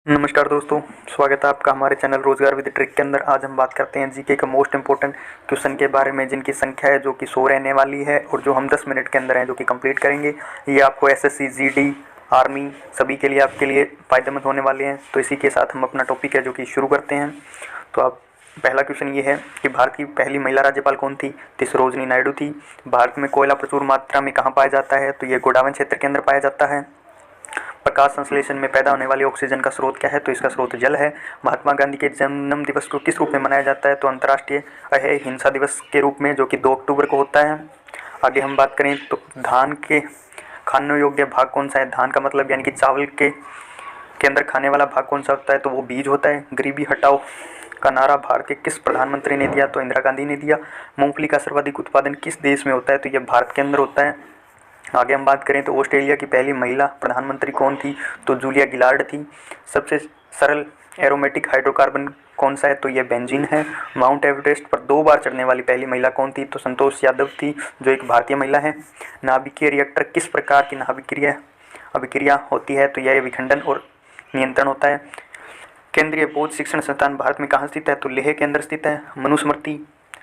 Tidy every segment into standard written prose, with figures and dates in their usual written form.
नमस्कार दोस्तों, स्वागत है आपका हमारे चैनल रोजगार विद ट्रिक के अंदर। आज हम बात करते हैं जीके का मोस्ट इंपॉर्टेंट क्वेश्चन के बारे में, जिनकी संख्या है जो कि 100 रहने वाली है और जो हम 10 मिनट के अंदर हैं जो कि कंप्लीट करेंगे। ये आपको एसएससी, जीडी, आर्मी सभी के लिए आपके लिए फ़ायदेमंद होने वाले हैं। तो इसी के साथ हम अपना टॉपिक है जो कि शुरू करते हैं। तो आप पहला क्वेश्चन ये है कि भारत की पहली महिला राज्यपाल कौन थी? तो सरोजिनी नायडू थी। भारत में कोयला प्रचुर मात्रा में कहाँ पाया जाता है? तो ये गोडावन क्षेत्र के अंदर पाया जाता है। प्रकाश संश्लेषण में पैदा होने वाली ऑक्सीजन का स्रोत क्या है? तो इसका स्रोत जल है। महात्मा गांधी के जन्म दिवस को किस रूप में मनाया जाता है? तो अंतर्राष्ट्रीय अहिंसा दिवस के रूप में, जो कि 2 अक्टूबर को होता है। आगे हम बात करें तो धान के खाने योग्य भाग कौन सा है? धान का मतलब यानी कि चावल के अंदर खाने वाला भाग कौन सा होता है? तो वो बीज होता है। गरीबी हटाओ का नारा भारत के किस प्रधानमंत्री ने दिया? तो इंदिरा गांधी ने दिया। मूंगफली का सर्वाधिक उत्पादन किस देश में होता है? तो ये भारत के अंदर होता है। आगे हम बात करें तो ऑस्ट्रेलिया की पहली महिला प्रधानमंत्री कौन थी? तो जूलिया गिलार्ड थी। सबसे सरल एरोमेटिक हाइड्रोकार्बन कौन सा है? तो ये बेंजीन है। माउंट एवरेस्ट पर 2 बार चढ़ने वाली पहली महिला कौन थी? तो संतोष यादव थी, जो एक भारतीय महिला है। नाभिकीय रिएक्टर किस प्रकार की नाभिकीय अभिक्रिया होती है? तो यह विखंडन और नियंत्रण होता है। केंद्रीय बौद्ध शिक्षण संस्थान भारत में कहाँ स्थित है? तो लेह के अंदर स्थित है। मनुस्मृति,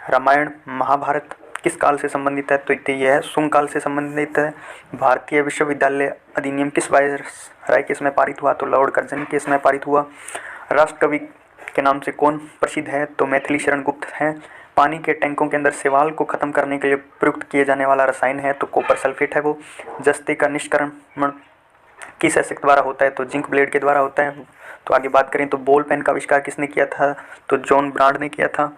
रामायण, महाभारत किस काल से संबंधित है? तो यह शुंग काल से संबंधित है। भारतीय विश्वविद्यालय अधिनियम किस वायसराय के समय पारित हुआ? तो लॉर्ड कर्जन के समय पारित हुआ। राष्ट्रकवि के नाम से कौन प्रसिद्ध है? तो मैथिली शरण गुप्त है। पानी के टैंकों के अंदर शैवाल को खत्म करने के लिए प्रयुक्त किए जाने वाला रसायन है तो कॉपर सल्फेट है वो। जस्ते का निष्कर्मण किस एसिड द्वारा होता है? तो जिंक ब्लेड के द्वारा होता है। तो आगे बात करें तो बॉल पेन का आविष्कार किसने किया था? तो जॉन ब्रांड ने किया था।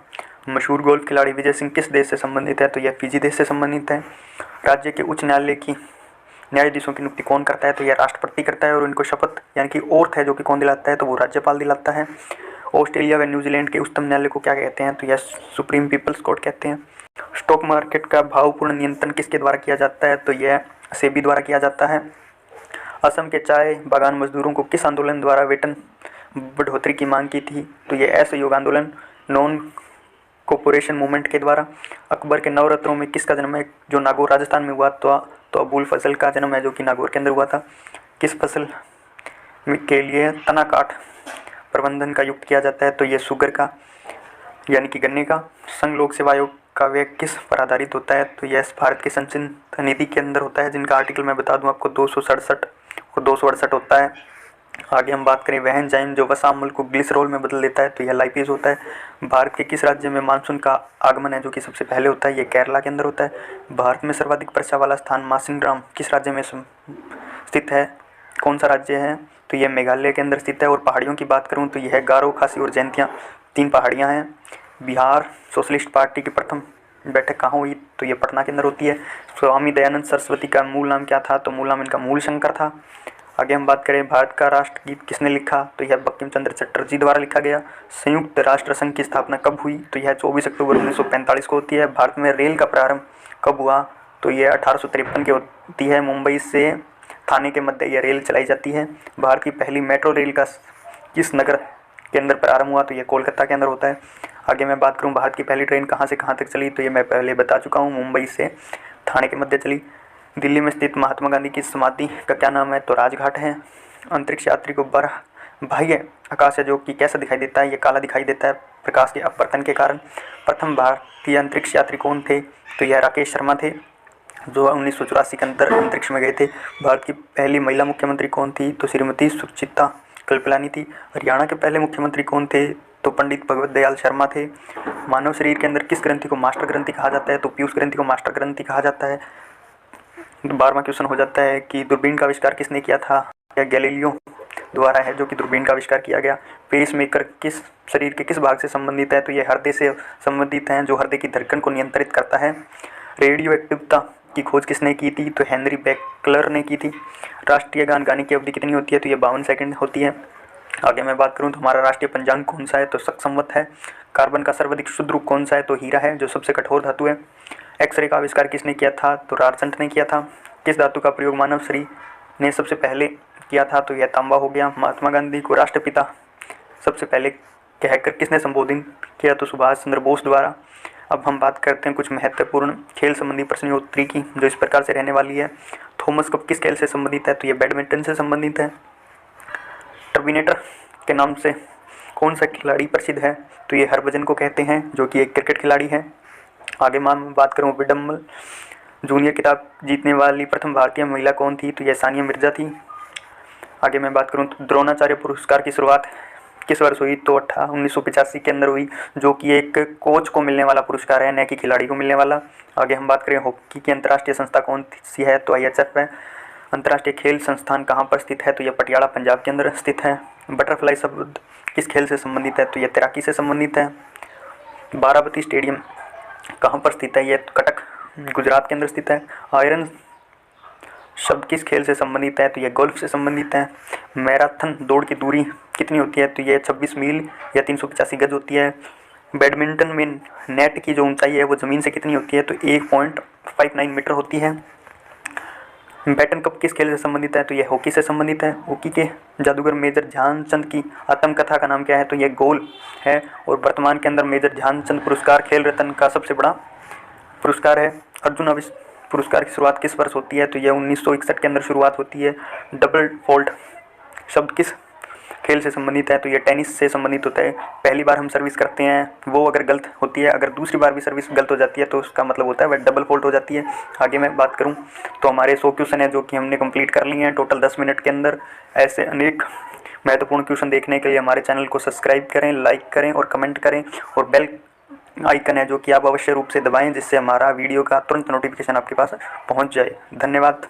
मशहूर गोल्फ खिलाड़ी विजय सिंह किस देश से संबंधित है? तो यह फिजी देश से संबंधित है। राज्य के उच्च न्यायालय की न्यायाधीशों की नियुक्ति कौन करता है? तो यह राष्ट्रपति करता है और उनको शपथ यानी कि ओथ है जो कि कौन दिलाता है? तो वो राज्यपाल दिलाता है। ऑस्ट्रेलिया व न्यूजीलैंड के उच्चतम न्यायालय को क्या कहते हैं? तो यह सुप्रीम पीपल्स कोर्ट कहते हैं। स्टॉक मार्केट का भावपूर्ण नियंत्रण किसके द्वारा किया जाता है? तो यह सेबी द्वारा किया जाता है। असम के चाय बागान मजदूरों को किस आंदोलन द्वारा वेतन बढ़ोतरी की मांग की थी? तो यह असहयोग आंदोलन, नॉन कोऑपरेशन मूवमेंट के द्वारा। अकबर के नवरत्नों में किसका जन्म है जो नागौर राजस्थान में हुआ? तो अबुल फजल का जन्म है जो कि नागौर के अंदर हुआ था। किस फसल के लिए तना काठ प्रबंधन का युक्त किया जाता है? तो ये शुगर का यानी कि गन्ने का। संघ लोक सेवा आयोग का व्यय किस पर आधारित होता है? तो यह भारत के संचित नीति के अंदर होता है, जिनका आर्टिकल मैं बता दूं आपको 267 और 268 होता है। आगे हम बात करें वह एंजाइम जो वसा अम्ल को ग्लिसरॉल में बदल देता है तो यह लाइपेज होता है। भारत के किस राज्य में मानसून का आगमन है जो कि सबसे पहले होता है? ये केरला के अंदर होता है। भारत में सर्वाधिक वर्षा वाला स्थान मासिनराम किस राज्य में स्थित है? कौन सा राज्य है? तो यह मेघालय के अंदर स्थित है। और पहाड़ियों की बात करूँ तो यह गारो, खासी और जयंतिया 3 पहाड़ियाँ हैं। बिहार सोशलिस्ट पार्टी की प्रथम बैठक कहाँ हुई? तो ये पटना के अंदर होती है। स्वामी दयानंद सरस्वती का मूल नाम क्या था? तो मूल नाम इनका मूल शंकर था। आगे हम बात करें भारत का राष्ट्रगीत किसने लिखा? तो यह बंकिम चंद्र चटर्जी द्वारा लिखा गया। संयुक्त राष्ट्र संघ की स्थापना कब हुई? तो यह 24 अक्टूबर 1945 को होती है। भारत में रेल का प्रारंभ कब हुआ? तो यह 1853 की होती है। मुंबई से थाने के मध्य यह रेल चलाई जाती है। भारत की पहली मेट्रो रेल का किस नगर के अंदर प्रारंभ हुआ? तो यह कोलकाता के अंदर होता है। आगे मैं बात करूँ भारत की पहली ट्रेन कहाँ से कहाँ तक चली? तो ये मैं पहले बता चुका हूँ, मुंबई से थाने के मध्य चली। दिल्ली में स्थित महात्मा गांधी की समाधि का क्या नाम है? तो राजघाट है। अंतरिक्ष यात्री को बाह्य आकाश है जो कि कैसा दिखाई देता है? ये काला दिखाई देता है प्रकाश के अपवर्तन के कारण। प्रथम भारतीय अंतरिक्ष यात्री कौन थे? तो यह राकेश शर्मा थे, जो 1984 के अंदर अंतरिक्ष में गए थे। भारत की पहली महिला मुख्यमंत्री कौन थी? तो श्रीमती सुचित्रा कल्पलानी थी। हरियाणा के पहले मुख्यमंत्री कौन थे? तो पंडित भगवत दयाल शर्मा थे। मानव शरीर के अंदर किस ग्रंथि को मास्टर ग्रंथि कहा जाता है? तो पीयूष ग्रंथि को मास्टर ग्रंथि कहा जाता है। 12वां क्वेश्चन हो जाता है कि दूरबीन का आविष्कार किसने किया था? यह गैलीलियो द्वारा है जो कि दूरबीन का आविष्कार किया गया। पेस मेकर किस शरीर के किस भाग से संबंधित है? तो यह हृदय से संबंधित है, जो हृदय की धड़कन को नियंत्रित करता है। रेडियो एक्टिवता की खोज किसने की थी? तो हेनरी बेकलर ने की थी। राष्ट्रीय गान गाने की अवधि कितनी होती है? तो यह 52 सेकंड होती है। आगे मैं बात करूं तो हमारा राष्ट्रीय पंचांग कौन सा है? तो शक संवत है। कार्बन का सर्वाधिक शुद्ध रूप कौन सा है? तो हीरा है, जो सबसे कठोर धातु है। एक्सरे का आविष्कार किसने किया था? तो रार्चंट ने किया था। किस धातु का प्रयोग मानव शरीर ने सबसे पहले किया था? तो यह तांबा हो गया। महात्मा गांधी को राष्ट्रपिता सबसे पहले कहकर किसने संबोधित किया? तो सुभाष चंद्र बोस द्वारा। अब हम बात करते हैं कुछ महत्वपूर्ण खेल संबंधी प्रश्नोत्तरी की, जो इस प्रकार से रहने वाली है। थॉमस कप किस खेल से संबंधित है? तो यह बैडमिंटन से संबंधित है। टर्मिनेटर के नाम से कौन सा खिलाड़ी प्रसिद्ध है? तो ये हरभजन को कहते हैं, जो कि एक क्रिकेट खिलाड़ी है। आगे मैं बात करूँ विडम्बल जूनियर खिताब जीतने वाली प्रथम भारतीय महिला कौन थी? तो यह सानिया मिर्जा थी। आगे मैं बात करूँ तो द्रोणाचार्य पुरस्कार की शुरुआत किस वर्ष हुई? तो 1985 के अंदर हुई, जो कि एक कोच को मिलने वाला पुरस्कार है, न कि खिलाड़ी को मिलने वाला। आगे हम बात करें हॉकी की अंतर्राष्ट्रीय संस्था कौन सी है? तो IHF है। अंतर्राष्ट्रीय खेल संस्थान कहाँ पर स्थित है? तो यह पटियाला पंजाब के अंदर स्थित है। बटरफ्लाई शब्द किस खेल से संबंधित है? तो यह तैराकी से संबंधित है। बाराबती स्टेडियम कहाँ पर स्थित है? यह कटक गुजरात के अंदर स्थित है। आयरन शब्द किस खेल से संबंधित है? तो यह गोल्फ से संबंधित है। मैराथन दौड़ की दूरी कितनी होती है? तो यह 26 मील या 385 गज होती है। बैडमिंटन में नेट की जो ऊंचाई है वो ज़मीन से कितनी होती है? तो 1.59 मीटर होती है। बैटन कप किस खेल से संबंधित है? तो यह हॉकी से संबंधित है। हॉकी के जादूगर मेजर ध्यानचंद की आत्मकथा का नाम क्या है? तो यह गोल है। और वर्तमान के अंदर मेजर ध्यानचंद पुरस्कार खेल रत्न का सबसे बड़ा पुरस्कार है। अर्जुन पुरस्कार की शुरुआत किस वर्ष होती है? तो यह 1961 के अंदर शुरुआत होती है। डबल फॉल्ट शब्द किस खेल से संबंधित है? तो यह टेनिस से संबंधित होता है। पहली बार हम सर्विस करते हैं वो अगर गलत होती है, अगर दूसरी बार भी सर्विस गलत हो जाती है तो उसका मतलब होता है वह डबल फॉल्ट हो जाती है। आगे मैं बात करूं तो हमारे 100 क्वेश्चन है जो कि हमने कंप्लीट कर लिए हैं टोटल 10 मिनट के अंदर। ऐसे अनेक महत्वपूर्ण क्वेश्चन देखने के लिए हमारे चैनल को सब्सक्राइब करें, लाइक करें और कमेंट करें, और बेल आइकन है जो कि आप अवश्य रूप से दबाएं, जिससे हमारा वीडियो का तुरंत नोटिफिकेशन आपके पास पहुंच जाए। धन्यवाद।